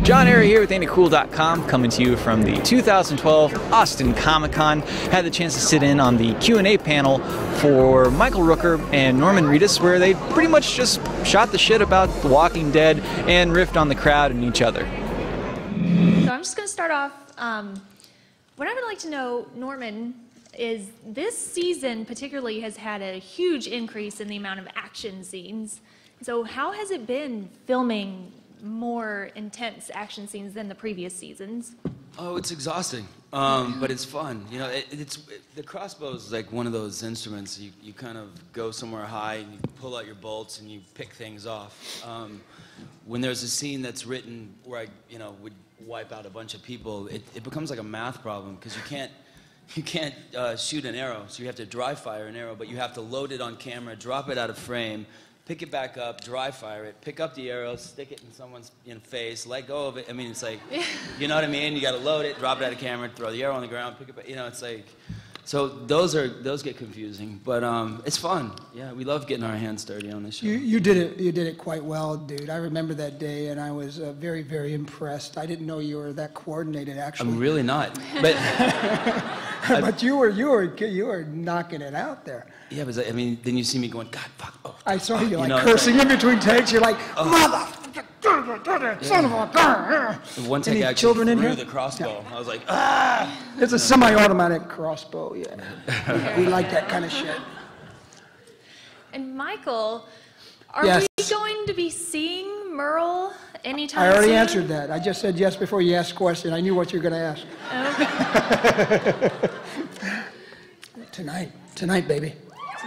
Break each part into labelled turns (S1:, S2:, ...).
S1: John Arrow here with AinitCool.com, coming to you from the 2012 Austin Comic-Con. Had the chance to sit in on the Q&A panel for Michael Rooker and Norman Reedus, where they pretty much just shot the shit about The Walking Dead and riffed on the crowd and each other.
S2: So I'm just going to start off. What I would like to know, Norman, is this season particularly has had a huge increase in the amount of action scenes. So how has it been filming more intense action scenes than the previous seasons?
S3: Oh, it's exhausting, but it's fun. You know, the crossbow is like one of those instruments. You kind of go somewhere high and you pull out your bolts and you pick things off. When there's a scene that's written where I, would wipe out a bunch of people, it becomes like a math problem because you can't shoot an arrow, so you have to dry fire an arrow, but you have to load it on camera, drop it out of frame, pick it back up, dry fire it, pick up the arrow, stick it in someone's face, let go of it. I mean, it's like, you know what I mean? You got to load it, drop it out of camera, throw the arrow on the ground, pick it back. It's like, so those get confusing, but it's fun. Yeah, we love getting our hands dirty on this show.
S4: You did it quite well, dude. I remember that day, and I was very, very impressed. I didn't know you were that coordinated, actually.
S3: I'm really not, but
S4: but you were knocking it out there.
S3: Yeah, but I mean, then you see me going, God, fuck. Oh,
S4: I saw you like cursing in between takes. You're like, mother, son of a gun.
S3: One take I actually threw the crossbow. Yeah. I was like, ah.
S4: It's a semi-automatic crossbow. Yeah, we like that kind of shit.
S2: And Michael, are
S4: we
S2: going to be seeing Merle anytime
S4: soon? I already
S2: soon?
S4: answered that. I just said yes before you asked the question. I knew what you were going to ask. Okay. Tonight, baby.
S3: It's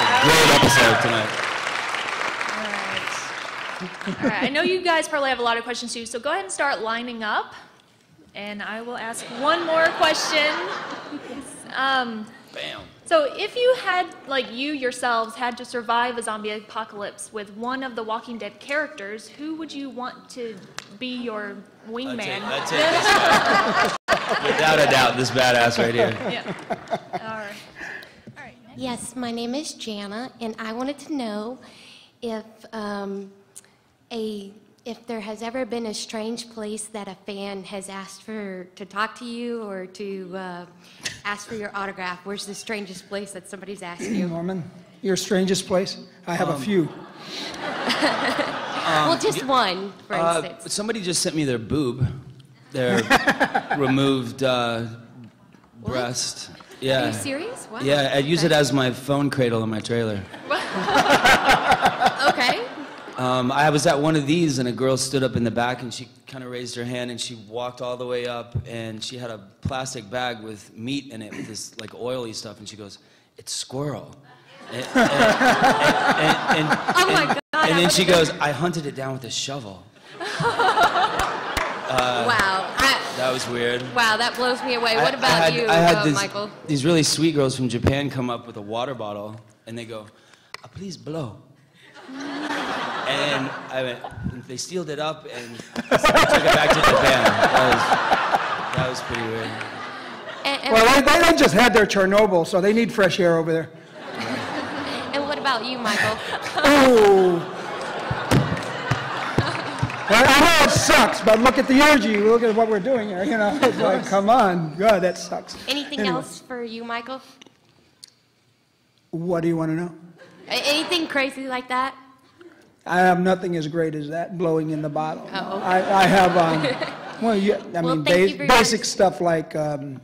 S3: a great episode tonight.
S2: All right. I know you guys probably have a lot of questions too, so go ahead and start lining up, and I will ask one more question.
S3: Bam.
S2: So if you had, like you yourselves, had to survive a zombie apocalypse with one of the Walking Dead characters, who would you want to be your wingman?
S3: I'd take this guy. Without a doubt, this badass right here.
S2: Yeah. All right.
S5: Yes, my name is Jana, and I wanted to know if if there has ever been a strange place that a fan has asked to talk to you or to ask for your autograph. Where's the strangest place that somebody's asked you?
S4: Norman, your strangest place? I have a few.
S5: Well, just one, for instance.
S3: Somebody just sent me their boob, their removed breast. Yeah.
S5: Are you serious? Wow.
S3: Yeah, I use it as my phone cradle in my trailer.
S5: Okay.
S3: I was at one of these, and a girl stood up in the back, and she kind of raised her hand, and she walked all the way up, and she had a plastic bag with meat in it, with this like oily stuff, and she goes, "It's squirrel." And,
S5: Oh my God.
S3: And then she goes, "I hunted it down with a shovel."
S5: Wow.
S3: That was weird.
S5: Wow, that blows me away. What about you, Michael?
S3: These really sweet girls from Japan come up with a water bottle, and they go, "Please blow." And they sealed it up and took it back to Japan. That was pretty weird.
S4: Well, they just had their Chernobyl, so they need fresh air over there.
S5: And what about you, Michael?
S4: Oh. Well, I know it sucks, but look at the energy. Look at what we're doing here. It's like, come on. God, that sucks.
S5: Anything else for you, Michael?
S4: What do you want to know?
S5: Anything crazy like that?
S4: I have nothing as great as that, blowing in the bottle.
S5: Oh, okay.
S4: I have, basic stuff like, can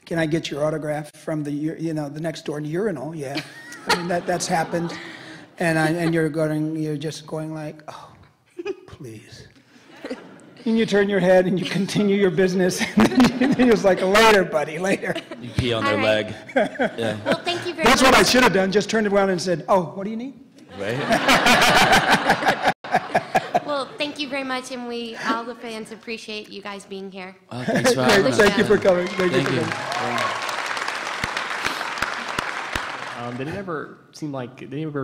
S4: I get your autograph from the next door urinal? Yeah. I mean, that's happened. And you're just going like, oh, please. And you turn your head and you continue your business. And you're just like, later, buddy, later.
S3: You pee on their leg. Yeah.
S5: Well, thank you very much.
S4: That's what I should have done, just turned around and said, oh, what do you need?
S3: Right.
S5: Well, thank you very much, and all the fans appreciate you guys being here.
S3: Oh, thanks for having us.
S4: Thank you for coming.
S3: Thank you.
S6: Did it ever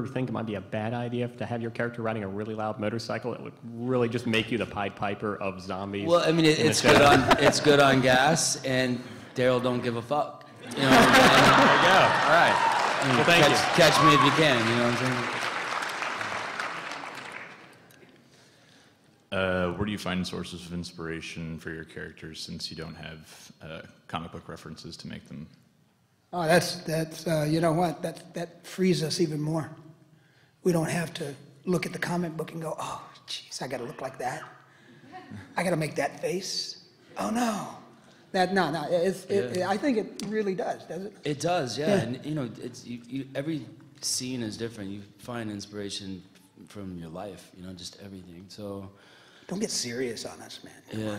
S6: think it might be a bad idea to have your character riding a really loud motorcycle that would really just make you the Pied Piper of zombies?
S3: Well, I mean, it's good on gas, and Daryl don't give a fuck. You know what I'm saying?
S6: There you go. All right. Well, thank you.
S3: Catch me if you can, you know what I'm saying?
S7: Where do you find sources of inspiration for your characters since you don't have comic book references to make them?
S4: Oh, that's you know what? That frees us even more. We don't have to look at the comic book and go, oh, jeez, I got to look like that. I got to make that face. Oh no, I think it really does it?
S3: It does, yeah. And you know, it's every scene is different. You find inspiration from your life, you know, just everything. So.
S4: Don't get serious on us, man.
S3: Yeah.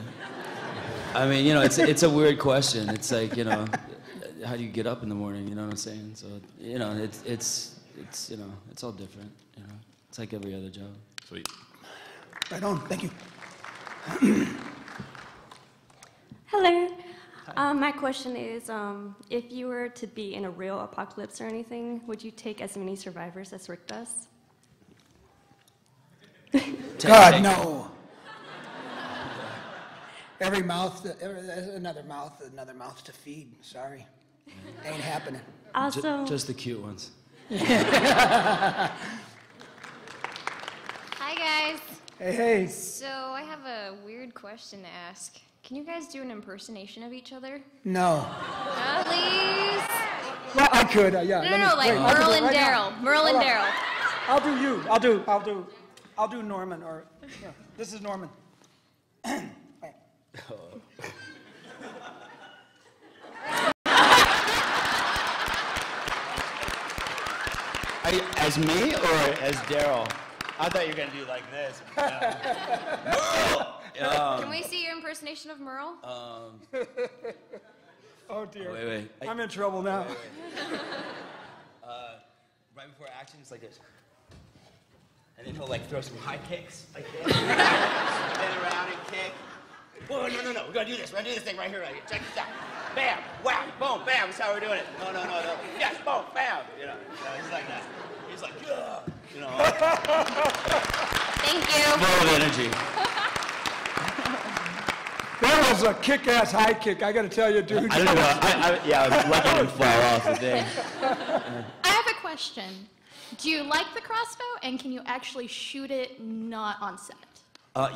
S3: I mean, you know, it's a weird question. It's like, you know, how do you get up in the morning? You know what I'm saying? So, you know, it's you know, it's all different. You know, it's like every other job.
S7: Sweet.
S4: Right on. Thank you.
S8: Hello. My question is, if you were to be in a real apocalypse or anything, would you take as many survivors as Rick does?
S4: God, no. Every mouth, another mouth to feed. Sorry, ain't happening.
S8: Also,
S3: Just the cute ones.
S9: Hi, guys.
S4: Hey.
S9: So I have a weird question to ask. Can you guys do an impersonation of each other?
S4: No.
S9: Please?
S4: Well, I could. Yeah.
S9: No, like Merle and Daryl. Merle and Daryl.
S4: I'll do you. I'll do Norman. Or yeah, this is Norman.
S3: Are you, as me or as Daryl? I thought you were gonna do like this.
S9: Can we see your impersonation of Merle?
S4: Oh dear.
S3: Wait.
S4: I'm in trouble now.
S3: Wait. Right before action, it's like this. And then he'll like throw some high kicks like this. Spin around and kick. Whoa, no. We're gonna do this. We're gonna do this thing right here. Check this out. Bam, whack, boom, bam. That's how we're doing it. No. Yes, boom, bam. You know, he's like that. He's like, yeah. You know.
S9: Thank you.
S3: Full of energy.
S4: That was a kick-ass high kick. I got to tell you, dude.
S3: I don't know. I was letting him fall off the thing.
S10: I have a question. Do you like the crossbow, and can you actually shoot it not on set?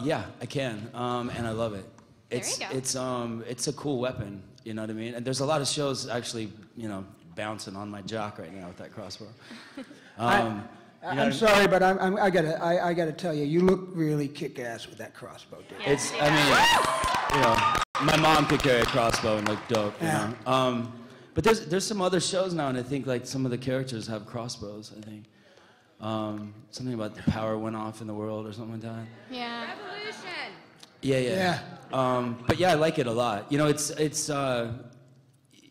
S3: Yeah, I can, and I love it. It's
S10: There you go.
S3: it's a cool weapon. You know what I mean? And there's a lot of shows actually, you know, bouncing on my jock right now with that crossbow.
S4: I'm sorry, but I gotta tell you, you look really kick-ass with that crossbow, dude.
S3: It's, I mean, you know, my mom could carry a crossbow and look dope. You know? But there's some other shows now, and I think like some of the characters have crossbows. I think something about the power went off in the world or something like that.
S10: Yeah.
S9: Revolution.
S3: Yeah. But yeah, I like it a lot. You know, it's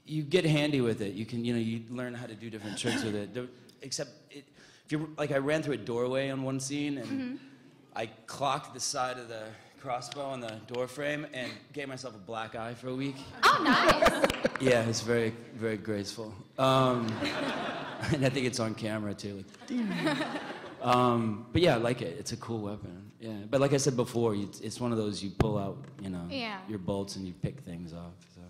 S3: you get handy with it. You can, you know, you learn how to do different tricks with it. Except if you like, I ran through a doorway on one scene and I clocked the side of the crossbow on the door frame and gave myself a black eye for a week.
S10: Oh, nice.
S3: Yeah, it's very, very graceful. And I think it's on camera too. But yeah, I like it. It's a cool weapon. Yeah, but like I said before, it's one of those you pull out, you know, your bolts and you pick things off. So.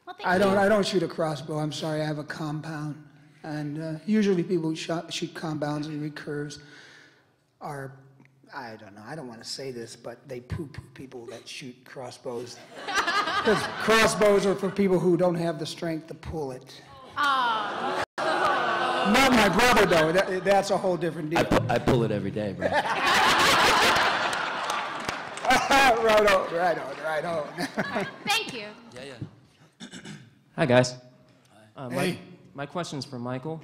S10: Well, thank
S4: I
S10: you.
S4: don't shoot a crossbow. I'm sorry. I have a compound, and usually people who shoot compounds and recurves are, I don't know. I don't want to say this, but they poo-poo people that shoot crossbows. Because crossbows are for people who don't have the strength to pull it.
S10: Aw.
S4: Not my brother, though. That's a whole different deal.
S3: I pull it every day, bro.
S4: Right on.
S10: Thank you.
S3: Yeah.
S6: Hi, guys.
S4: Hey.
S6: My question's for Michael.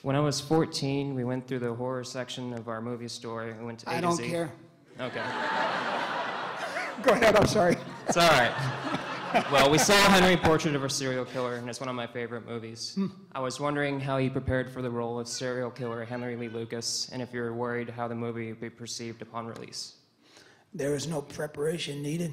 S6: When I was 14, we went through the horror section of our movie store. We went to A
S4: I
S6: to
S4: don't
S6: Z.
S4: care.
S6: Okay.
S4: Go ahead. I'm sorry.
S6: It's all right. Well, we saw Henry, Portrait of a Serial Killer, and it's one of my favorite movies. I was wondering how you prepared for the role of serial killer Henry Lee Lucas, and if you're worried how the movie would be perceived upon release.
S4: There is no preparation needed.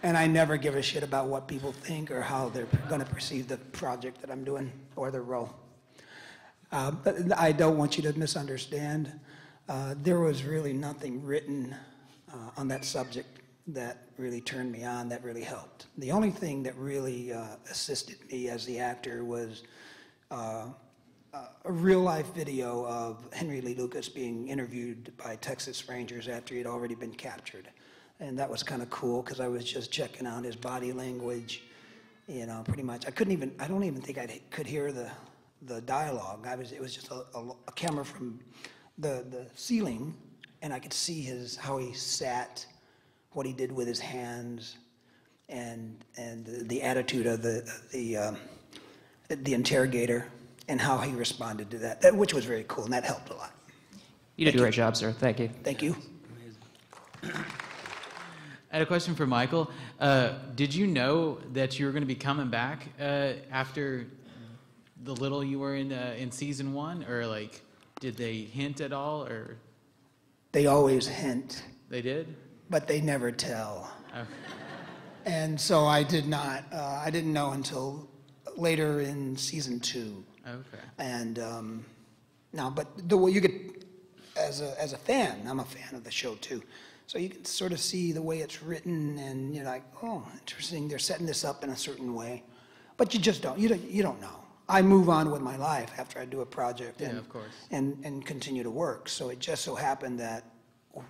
S4: And I never give a shit about what people think or how they're going to perceive the project that I'm doing or the role. But I don't want you to misunderstand. There was really nothing written on that subject that really turned me on, that really helped. The only thing that really assisted me as the actor was a real-life video of Henry Lee Lucas being interviewed by Texas Rangers after he'd already been captured. And that was kind of cool because I was just checking out his body language, you know, pretty much. I don't even think I could hear the dialogue. It was just a camera from the ceiling, and I could see how he sat, what he did with his hands, and the attitude of the interrogator, and how he responded to that, which was very cool, and that helped a lot.
S6: You did a great job, sir. Thank you.
S4: Thank you.
S11: I had a question for Michael. Did you know that you were going to be coming back after the little you were in season 1, or like, did they hint at all, or?
S4: They always hint.
S11: They did?
S4: But they never tell.
S11: Okay.
S4: And so I did not. I didn't know until later in season 2.
S11: Okay.
S4: And now, but the way you get as a fan, I'm a fan of the show too. So you can sort of see the way it's written, and you're like, oh, interesting. They're setting this up in a certain way, but you just don't. You don't know. I move on with my life after I do a project, and,
S11: of course,
S4: and continue to work. So it just so happened that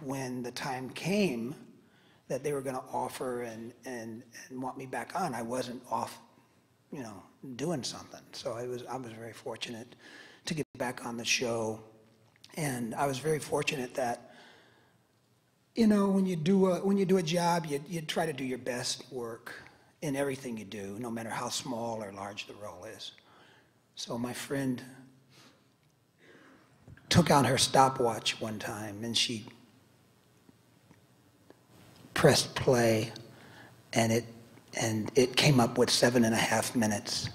S4: when the time came that they were going to offer and want me back on, I wasn't off, you know, doing something. So I was very fortunate to get back on the show, and I was very fortunate that, you know, when you do a job, you try to do your best work in everything you do, no matter how small or large the role is. So my friend took out her stopwatch one time, and she pressed play, and it came up with 7.5 minutes.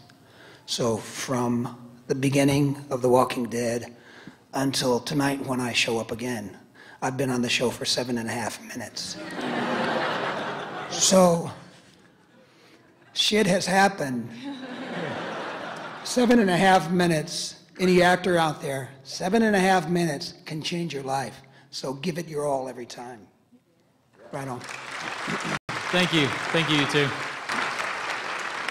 S4: So from the beginning of The Walking Dead until tonight when I show up again, I've been on the show for 7.5 minutes. So shit has happened. 7.5 minutes, any actor out there, 7.5 minutes can change your life. So give it your all every time. Right on.
S11: Thank you. Thank you, you too.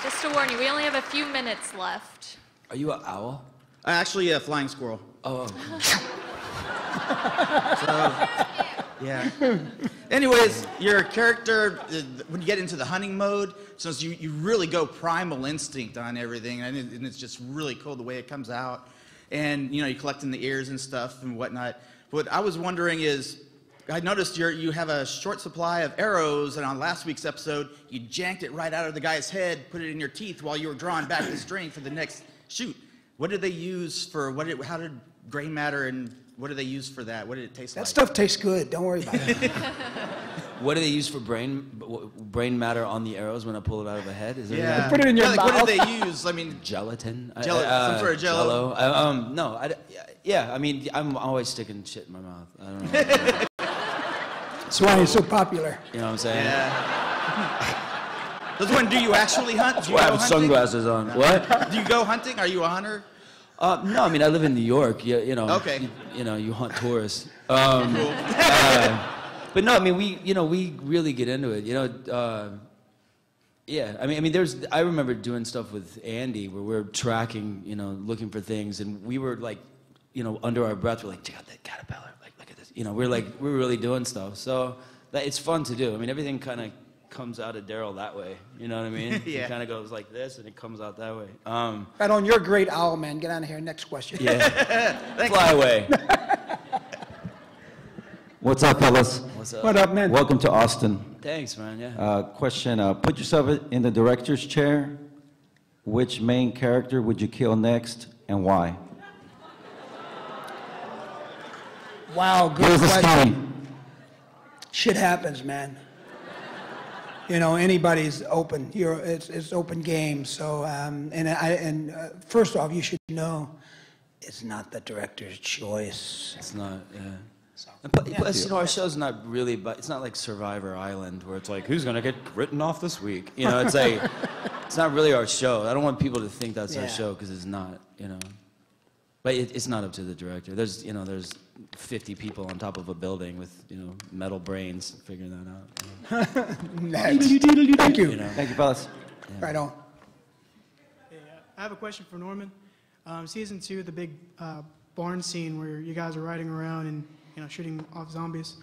S2: Just to warn you, we only have a few minutes left.
S3: Are you an owl?
S12: Actually, a flying squirrel.
S3: Oh.
S12: So, yeah. Anyways, your character, when you get into the hunting mode, so you really go primal instinct on everything, and it's just really cool the way it comes out. And, you know, you're collecting the ears and stuff and whatnot. What I was wondering is, I noticed you have a short supply of arrows, and on last week's episode, you janked it right out of the guy's head, put it in your teeth while you were drawing back the string for the next shoot. What did they use for, how did gray matter, and what do they use for that? What did it taste like?
S4: That stuff tastes good. Don't worry about it.
S3: What do they use for brain matter on the arrows when I pull it out of the head? Is there
S4: put it in your mouth.
S12: What do they use? I mean,
S3: gelatin.
S12: Some sort of jello.
S3: No. Yeah. I mean, I'm always sticking shit in my mouth. I don't know.
S4: That's why he's so popular.
S3: You know what I'm saying?
S12: Yeah. Do you actually hunt?
S3: That's why I have sunglasses on. What?
S12: Do you go hunting? Are you a hunter?
S3: No, I mean, I live in New York. You know.
S12: Okay.
S3: You hunt tourists.
S12: Cool.
S3: But no, I mean, we really get into it. Yeah. I mean, I remember doing stuff with Andy where we were tracking, looking for things, and we were like, under our breath, we're like, check out that caterpillar. Like, look at this. We're really doing stuff. So it's fun to do. I mean, everything kind of comes out of Daryl that way. You know what I mean?
S12: Yeah.
S3: It kind of goes like this, and it comes out that way.
S4: Right on. You're a great owl, man. Get out of here. Next question.
S3: Yeah. Fly away.
S13: What's up, fellas?
S3: What's up?
S4: What up, man?
S13: Welcome to Austin.
S3: Thanks, man. Yeah.
S13: Question, put yourself in the director's chair. Which main character would you kill next, and why?
S4: Wow, good
S13: Here's the
S4: question.
S13: story.
S4: Shit happens, man. Anybody's open. It's open game. So, first off, you should know, it's not the director's choice.
S3: It's not. Yeah. And plus, our show's not really, but it's not like Survivor Island where it's like, who's gonna get written off this week? It's like, it's not really our show. I don't want people to think that's our show because it's not. But it's not up to the director. There's 50 people on top of a building with metal brains figuring that out.
S4: Next. Thank you.
S13: Thank you, fellas.
S3: Yeah.
S4: Right on.
S14: Hey, I have a question for Norman. Season 2, the big barn scene where you guys are riding around and shooting off zombies.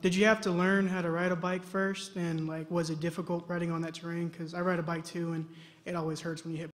S14: Did you have to learn how to ride a bike first, and was it difficult riding on that terrain? Because I ride a bike too, and it always hurts when you hit